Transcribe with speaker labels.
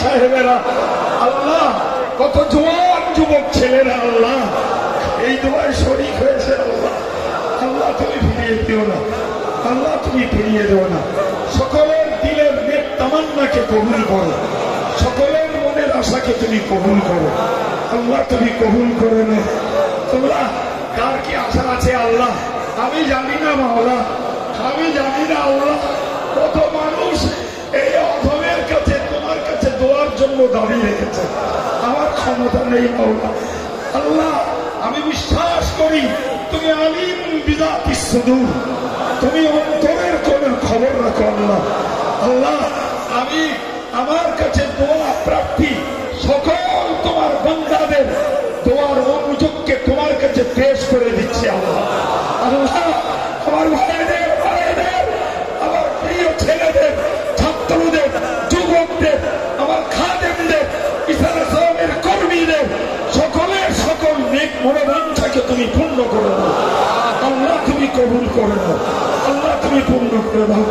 Speaker 1: সাহেবেরা, আল্লাহ কত জোয়ান যুবক ছেলেরা আল্লাহ এই দোয়ায় শরীক হয়েছে। আল্লাহ আল্লাহ তুমি ফিরিয়ে দিও না, আল্লাহ তুমি ফিরিয়ে দিও না। সকলের দিলের নেক তামান্নাকে কবুল করো, সকলের মনের আশাকে তুমি কবুল করো। আল্লাহ তুমি কবুল করে নে। তোমরা কার কি আশা আছে আল্লাহ আমি জানি না মাওলা, আমি জানি না আল্লাহ। কত মানুষ এই অধমের কাছে তোমার কাছে দোয়ার জন্য দাঁড়িয়ে রেখেছে, আমার ক্ষমতা নেই মাওলা। আল্লাহ আমি বিশ্বাস করি তুমি আলিম বিদাতিস সুদূর, তুমি অন্তরের কোণের খবর রাখো আল্লাহ। আল্লাহ আমি আমার কাছে দোয়া প্রার্থী সকল তোমার বান্দাদের দোয়ার অনুযোগকে তোমার কাছে পেশ করে দিচ্ছি আল্লাহ। আল্লাহ আমার ভাইদের, আমার প্রিয় ছেলেদের, ছাত্রদের, যুবকদের, আমার খাদেমদের, ইসলামের কর্মীদের সকলের সকল নেক মনোবাঞ্ছাকে তুমি পূর্ণ করে দাও আল্লাহ। তুমি কবুল করে দাও আল্লাহ, তুমি পূর্ণ করে দাও।